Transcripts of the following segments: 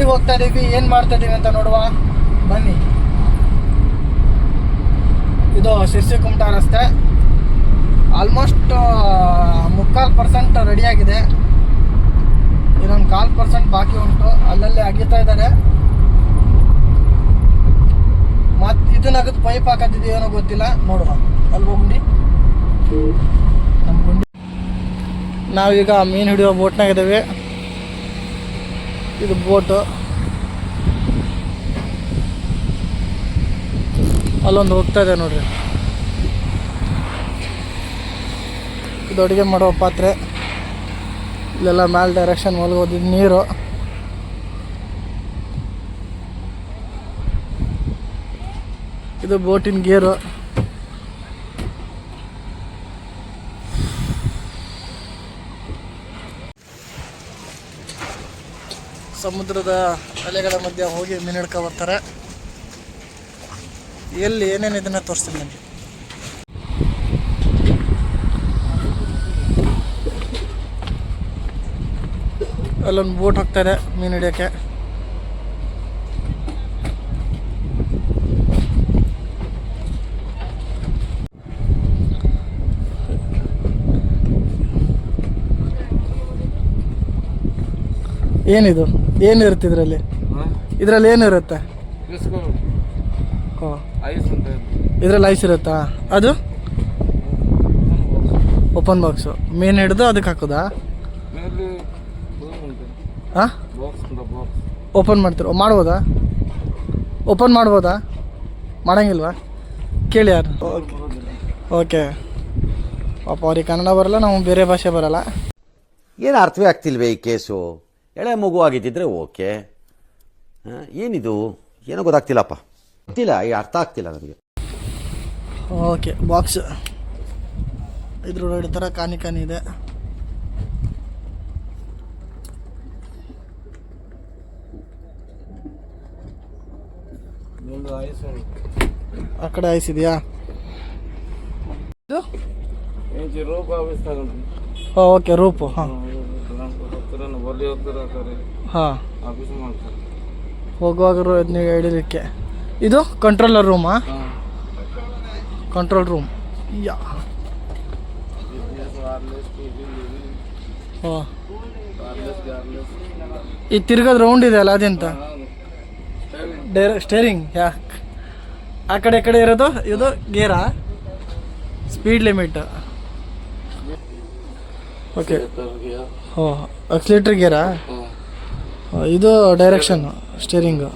ಎಲ್ಲಿಗೆ ಹೋಗ್ತಾ ಇದೀವಿ, ಏನು ಮಾಡ್ತಾ ಇದೀವಿ ಅಂತ ನೋಡುವ ಬನ್ನಿ. ಇದು ಶಿರ್ಸಿ ಕುಮಟಾ ರಸ್ತೆ. ಆಲ್ಮೋಸ್ಟ್ 3/4% ರೆಡಿಯಾಗಿದೆ. ಇನ್ನೊಂದು 1/4% ಬಾಕಿ ಉಂಟು. ಅಲ್ಲಲ್ಲಿ ಅಗಿತಾ ಇದ್ದಾರೆ. ಮತ್ತು ಇದನ್ನಾಗದು ಪೈಪ್ ಹಾಕತ್ತಿದೀವಿ ಏನೋ ಗೊತ್ತಿಲ್ಲ, ನೋಡುವ. ಅಲ್ವ ಗುಂಡಿ, ನಮ್ಮ ಗುಂಡಿ. ನಾವೀಗ ಮೀನು ಹಿಡಿಯೋ ಬೋಟ್ನಾಗ ಇದ್ದೇವೆ. ಇದು ಬೋಟು. ಅಲ್ಲೊಂದು ಹೋಗ್ತಾ ಇದೆ ನೋಡ್ರಿ. ಇದು ಅಡುಗೆ ಮಾಡೋ ಪಾತ್ರೆ. ಇಲ್ಲೆಲ್ಲ ಮ್ಯಾಲ್ ಡೈರೆಕ್ಷನ್ ಒಳಗೋದಿದ್ದು ನೀರು. ಇದು ಬೋಟಿನ ಗೇರು. ಸಮುದ್ರದ ಅಲೆಗಳ ಮಧ್ಯೆ ಹೋಗಿ ಮೀನು ಹಿಡ್ಕೊ ಬರ್ತಾರೆ. ಎಲ್ಲಿ ಏನೇನು ಇದನ್ನ ತೋರಿಸ್ತೀನಿ ನನಗೆ. ಅಲ್ಲೊಂದು ಬೋಟ್ ಹೋಗ್ತಾಯಿದೆ ಮೀನು ಹಿಡಿಯೋಕ್ಕೆ. ಏನಿದು, ಏನಿರುತ್ತೆ ಇದರಲ್ಲಿ? ಇದರಲ್ಲಿ ಏನಿರುತ್ತೆ? ಇದರಲ್ಲಿ ಐಸ್ ಇರುತ್ತಾ? ಅದು ಓಪನ್ ಬಾಕ್ಸು. ಮೀನು ಹಿಡಿದು ಅದಕ್ಕೆ ಹಾಕೋದಾ? ಹಾಂ, ಓಪನ್ ಮಾಡ್ತೀರ? ಮಾಡ್ಬೋದಾ? ಓಪನ್ ಮಾಡ್ಬೋದಾ? ಮಾಡೋಂಗಿಲ್ವಾ? ಕೇಳಿ ಯಾರು. ಓಕೆ. ಪಾಪ ಅವ್ರಿಗೆ ಕನ್ನಡ ಬರಲ್ಲ, ನಾವು ಬೇರೆ ಭಾಷೆ ಬರಲ್ಲ. ಏನು ಅರ್ಥವೇ ಆಗ್ತಿಲ್ವೇ ಈ ಕೇಸು? ಎಳೆ ಮಗು ಆಗಿದ್ದಿದ್ರೆ ಓಕೆ. ಏನಿದು ಏನೋ ಗೊತ್ತಾಗ್ತಿಲ್ಲಪ್ಪ, ಗೊತ್ತಿಲ್ಲ, ಈ ಅರ್ಥ ಆಗ್ತಿಲ್ಲ ನನಗೆ. ಓಕೆ, ಬಾಕ್ಸ್ ಇದ್ರ ಥರ ಕಾನಿ ಇದೆ. ಆ ಕಡೆ ಐಸ್ ಇದೆಯಾ? ಓಕೆ, ರೂಪು. ಹಾಂ ಹಾಂ, ಹೋಗುವಾಗ ನೀವು ಹಿಡಿಲಿಕ್ಕೆ. ಇದು ಕಂಟ್ರೋಲರ್ ರೂಮಾ? Control room. ಯಾ, ಹಾಂ. ಈ ತಿರ್ಗೋದು ರೌಂಡ್ ಇದೆ ಅಲ್ಲ, ಅದೆಂತ? ಸ್ಟೇರಿಂಗ್. ಯಾ, ಆ ಕಡೆ ಇರೋದು ಇದು ಗೇರಾ? Speed limit. ಓಕೆ. ಓ, ಆಕ್ಸಿಲೇಟರ್ ಗೇರಾ? ಇದು ಡೈರೆಕ್ಷನ್ ಸ್ಟೇರಿಂಗು.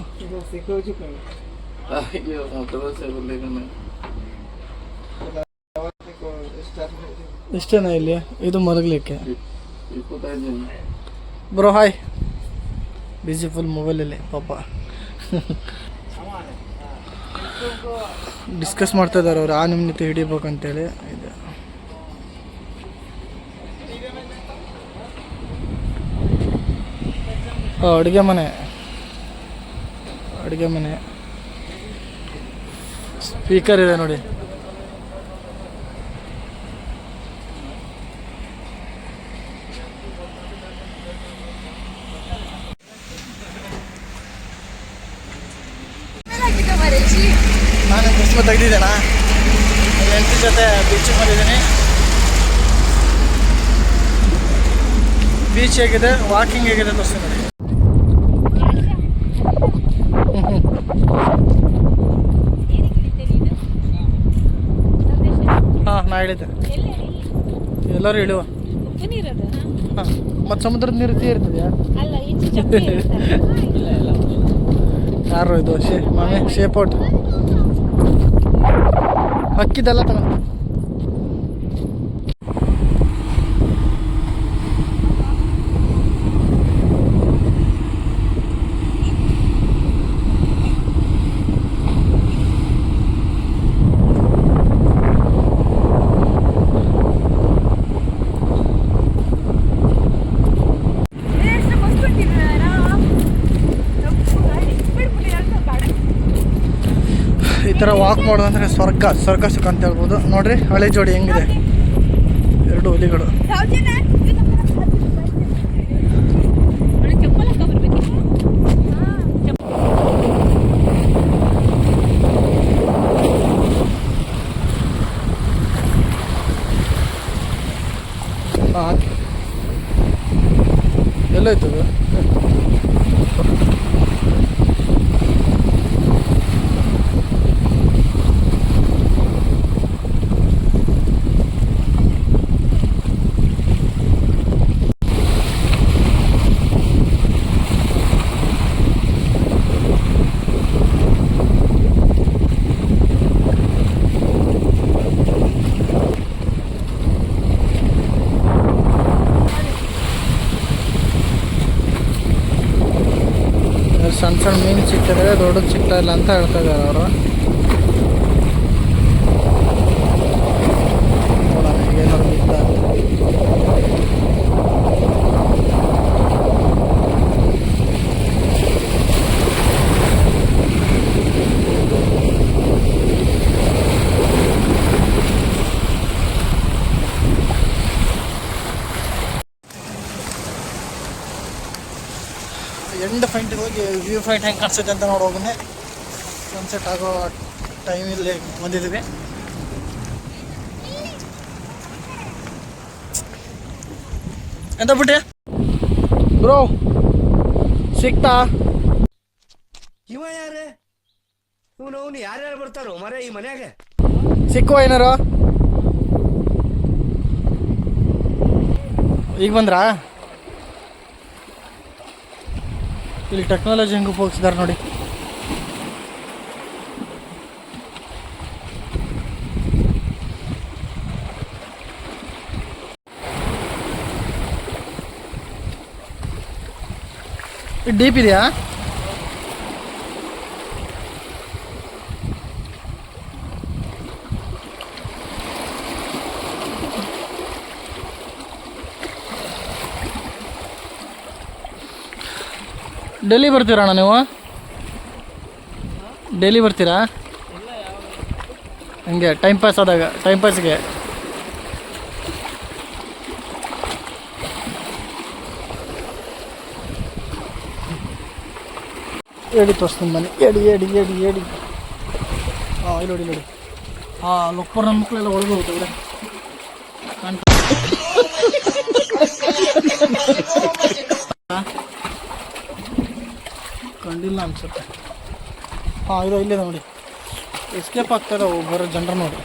ಇಷ್ಟೇನಾ ಇಲ್ಲಿ? ಇದು ಮಲಗಲಿಕ್ಕೆ. Bro hi. ಬಿಸಿ ಫುಲ್ ಮೊಬೈಲಲ್ಲಿ ಪಾಪ. ಡಿಸ್ಕಸ್ ಮಾಡ್ತಾ ಇದ್ದಾರೆ ಅವ್ರು, ಆ ನಿಮಿತ್ತ ಹಿಡಿಬೇಕಂತೇಳಿ. ಇದು ಅಡುಗೆ ಮನೆ. ಸ್ಪೀಕರ್ ಇದೆ ನೋಡಿ. ನಾನು ಕ್ರಿಸ್ಮಸ್ ತೆಗೆದಿದ್ದೇನಾ, ಹೆಂಡತಿ ಜೊತೆ ಬೀಚಿಗೆ ಬಂದಿದ್ದೀನಿ. ಬೀಚ್ ಹೇಗಿದೆ, ವಾಕಿಂಗ್ ಹೇಗಿದೆ ತೋರಿಸ್ತೀನಿ ನೋಡಿ. ಹಾಂ, ನಾ ಹೇಳಿದ್ದೆ ಎಲ್ಲರೂ ಇಳುವ. ಹಾಂ, ಮತ್ತು ಸಮುದ್ರದ ನೀರು ಇರ್ತದೆಯಾ? ಯಾರು ಇದು ಮಾಮಿ ಶೇಪೋಟ್ ಹಕ್ಕಿದೆಲ್ಲ ತಗೊಂಡು. ಈ ಥರ ವಾಕ್ ಮಾಡೋದಂದರೆ ಸ್ವರ್ಗ ಸುಖ ಅಂತ ಹೇಳ್ಬೋದು. ನೋಡ್ರಿ ಹಳೆ ಜೋಡಿ ಹೆಂಗಿದೆ, ಎರಡು ಹುಲಿಗಳು. ಎಲ್ಲೋಯ್ತು ಅದು? ಸಣ್ಣ ಸಣ್ಣ ಮೀನು ಸಿಗ್ತದೆ, ದೊಡ್ಡದು ಸಿಗ್ತಾ ಇಲ್ಲ ಅಂತ ಹೇಳ್ತಾ ಇದ್ದಾರೆ ಅವರು. ನೋಡೋಣ ಏನಾದ್ರು ಬಿದ್ದ. ಎಂಡ್ ಪಾಯಿಂಟ್ಗೆ ಹೋಗಿ ವ್ಯೂ ಪಾಯಿಂಟ್ ಹೆಂಗೆ ಕಾಣಿಸುತ್ತೆ ಅಂತ ನೋಡೋಗನ್ನೇ. ಸನ್ಸೆಟ್ ಆಗೋ ಟೈಮಲ್ಲಿ ಬಂದಿದ್ದೀವಿ. ಎಂತ ಬಿಟ್ಟೆ ಬ್ರೋ, ಸಿಕ್ತಾ? ಇವ ಯಾರೇ ಇವನು ಯಾರ್ಯಾರು ಬರ್ತಾರೋ ಮರ ಈ ಮನ್ಯಾಗ? ಸಿಕ್ಕುವ ಏನಾರು? ಈಗ ಬಂದ್ರಾ? ಇಲ್ಲಿ ಟೆಕ್ನಾಲಜಿ ಹೆಂಗೆ ಉಪಯೋಗಿಸಿದಾರೆ ನೋಡಿ. ಇದು ಡೀಪ್ ಇದೆಯಾ? ಡೈಲಿ ಬರ್ತೀರಾ ಅಣ್ಣ ನೀವು? ಡೈಲಿ ಬರ್ತೀರಾ? ಹಂಗೆ ಟೈಮ್ ಪಾಸ್ ಆದಾಗ, ಟೈಮ್ ಪಾಸ್ಗೆ. ಹೇಳಿ ತೋರಿಸ್ತೀನಿ ಬನ್ನಿ. ಹೇಳಿ ಹೇಳಿ ಹೇಳಿ ಹೇಳಿ. ಹಾಂ ಇಲ್ಲಿ ನೋಡಿ ನೋಡಿ. ಹಾಂ ಲೊಪ್ಪರ್ ನನ್ನ ಮಕ್ಕಳೆಲ್ಲ ಒಳಗೆ ಹೋಗ್ತವೆ. ಕಂಡಿಲ್ಲ ಅನ್ಸುತ್ತೆ. ಹಾಂ ಇದು ಇಲ್ಲಿದೆ ನೋಡಿ. ಎಸ್ಕೇಪ್ ಆಗ್ತದೆ ಬರೋ ಜನರು ನೋಡಿ.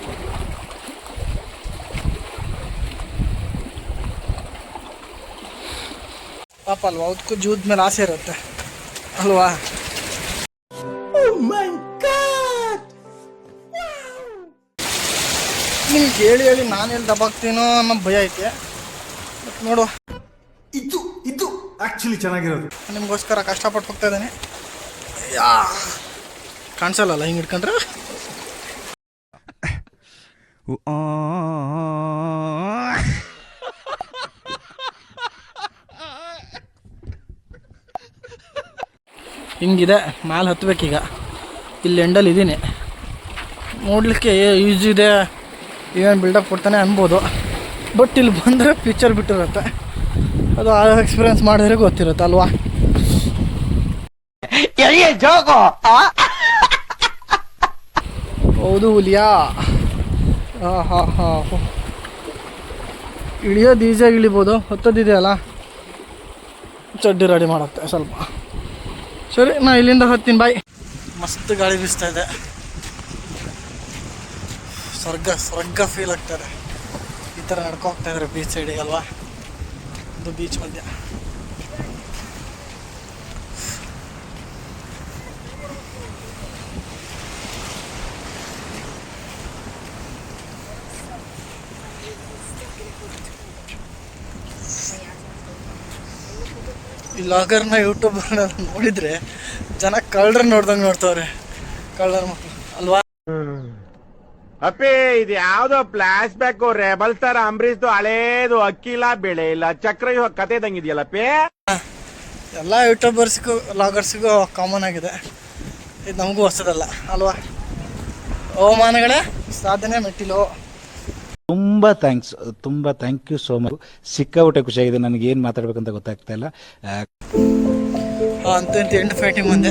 ಪಾಪ ಅಲ್ವಾ, ಅದಕ್ಕೂ ಜೂದ ಮೇಲೆ ಆಸೆ ಇರುತ್ತೆ ಅಲ್ವಾ? ನಿಮ್ಗೆ ಹೇಳಿ ಹೇಳಿ ನಾನು ಎಲ್ಲಿ ದಬ್ಬಾಗ್ತೀನೋ ಅನ್ನೋ ಭಯ ಐತೆ. ಬಟ್ ನೋಡುವ, ಇದು ಆಕ್ಚುಲಿ ಚೆನ್ನಾಗಿರೋದು. ನಿಮಗೋಸ್ಕರ ಕಷ್ಟಪಟ್ಟು ಹೋಗ್ತಾ ಇದ್ದಾನೆ. ಕಾಣಿಸಲ್ಲ ಹಿಂಗೆ ಹಿಡ್ಕೊಂಡ್ರೆ. ಹಿಂಗಿದೆ, ಮ್ಯಾಲೆ ಹತ್ಬೇಕೀಗ. ಇಲ್ಲಿ ಎಂಡಲ್ಲಿ ಇದ್ದೀನಿ, ನೋಡಲಿಕ್ಕೆ ಯೂಸ್ ಇದೆ, ಏನು ಬಿಲ್ಡಪ್ ಕೊಡ್ತಾನೆ ಅನ್ಬೋದು. ಬಟ್ ಇಲ್ಲಿ ಬಂದರೆ ಪಿಕ್ಚರ್ ಬಿಟ್ಟಿರುತ್ತೆ. ಅದು ಆ ಎಕ್ಸ್ಪೀರಿಯನ್ಸ್ ಮಾಡಿದ್ರೆ ಗೊತ್ತಿರುತ್ತೆ ಅಲ್ವಾ? ಹೌದು ಹುಲಿಯಾ. ಹಾಂ ಹಾಂ ಹಾಂ, ಇಳಿಯೋದು ಈಸಿಯಾಗಿ ಇಳಿಬೋದು, ಹತ್ತೋದಿದೆಯಲ್ಲ ಚಡ್ಡಿ ರೆಡಿ ಮಾಡುತ್ತೆ ಸ್ವಲ್ಪ. ಸರಿ, ನಾ ಇಲ್ಲಿಂದ ಹತ್ತೀನಿ, ಬಾಯ್. ಮಸ್ತ್ ಗಾಳಿ ಬೀಸ್ತಾ ಇದೆ, ಸ್ವರ್ಗ ಸ್ವರ್ಗ ಫೀಲ್ ಆಗ್ತದೆ. ಈ ಥರ ನಡ್ಕೊ ಹೋಗ್ತಾ ಇದ್ದಾರೆ ಬೀಚ್ ಸೈಡಿಗೆ ಅಲ್ವಾ? ಇದು ಬೀಚ್ ಮಧ್ಯ. ಈ ಲಾಗರ್ನ ಯೂಟ್ಯೂಬರ್ನ ನೋಡಿದರೆ ಜನ ಕಳ್ಳರನ್ನ ನೋಡ್ದಂಗೆ ನೋಡ್ತಾವ್ರೆ, ಕಳ್ಳರ ಮಕ್ಕಳು ಅಲ್ವಾ? ಅಪ್ಪಿ ಇದು ಯಾವ್ದೋ ಫ್ಲಾಶ್ ಬ್ಯಾಕ್ ರೆಬಲ್ ತರ ಅಂಬರೀಶ್ದು ಹಳೇದು ಅಕ್ಕಿಲ್ಲ ಬೆಳೆ ಇಲ್ಲ ಚಕ್ರ ಕತೆ ಇದಂಗಿದೆಯಲ್ಲಪ್ಪಿ. ಎಲ್ಲ ಯೂಟ್ಯೂಬರ್ಸ್ಗೂ ಲಾಗರ್ಸ್ಗೂ ಕಾಮನ್ ಆಗಿದೆ, ಇದು ನಮಗೂ ಹೊಸದಲ್ಲ ಅಲ್ವಾ? ಅವಮಾನಗಳೇ ಸಾಧನೆ ಮೆಟ್ಟಿಲು. ತುಂಬ ಥ್ಯಾಂಕ್ ಯು ಸೋ ಮಚ್. ಸಿಕ್ಕಾಬಿಟ್ಟೆ ಖುಷಿಯಾಗಿದೆ, ನನಗೆ ಏನು ಮಾತಾಡ್ಬೇಕಂತ ಗೊತ್ತಾಗ್ತಾ ಇಲ್ಲ. ಅಂತ ಎಂಡ್ ಫೈಟಿಂಗ್ ಬಂದೆ.